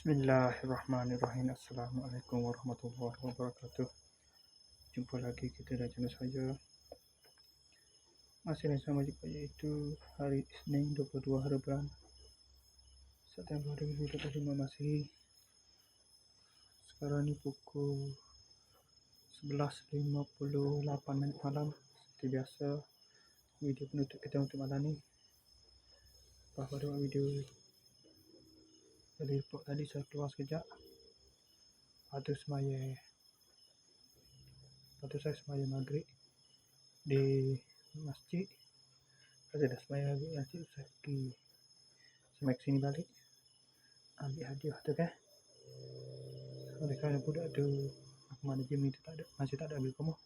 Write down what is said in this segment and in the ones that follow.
Bismillahirrahmanirrahim. Assalamualaikum warahmatullahi wabarakatuh. Jumpa lagi kita dalam channel saya. Masih sama juga, iaitu hari Isnin 22 hari bulan September 2025 masih. Sekarang ni pukul 11.58 malam. Seperti biasa, video penutup kita untuk malam ni. Lepas pada video dari report tadi, saya keluar sekejap. Lepas tu saya semaya maghrib di masjid. Lepas dah semaya maghrib di masjid, saya pergi semai ke sini balik, ambil hadiah tu kan. Oleh kerana budak tu mana gym ni tu masih tak ada ambil kamu,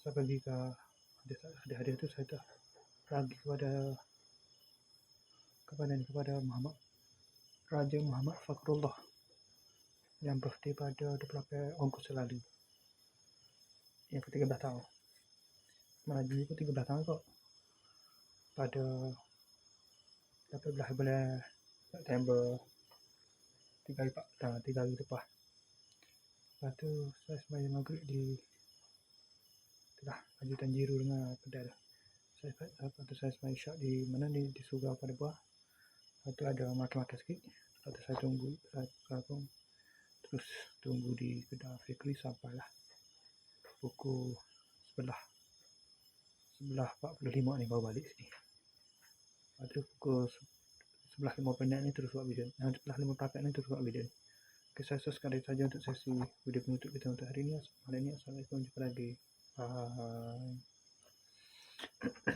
saya pergi ke ada hadiah tu. Saya dah bagi kepada Raja Muhammad Fakrullah yang birthday pada 28 Ogos lalu, yang ke-13 tahun. Melaju pun 13 tahun kot, pada 18 bulan September, 3 hari lepas. Lepas tu saya sembahyang maghrib di Maju Tanjiru dengan pedal. Lepas tu saya sembahyang isyak di mana di surau pada buah. Lepas tu ada makan-makan sikit. Lepas tu saya terus tunggu di kedai Fikri sampailah pukul 11.45 ni baru balik sini. Lepas tu pukul 11.5 ni terus buat video. 11.54 ni terus buat video. Okay, saya sekali saja untuk sesi video penutup kita untuk hari ini. Assalamualaikum, jumpa lagi. Bye.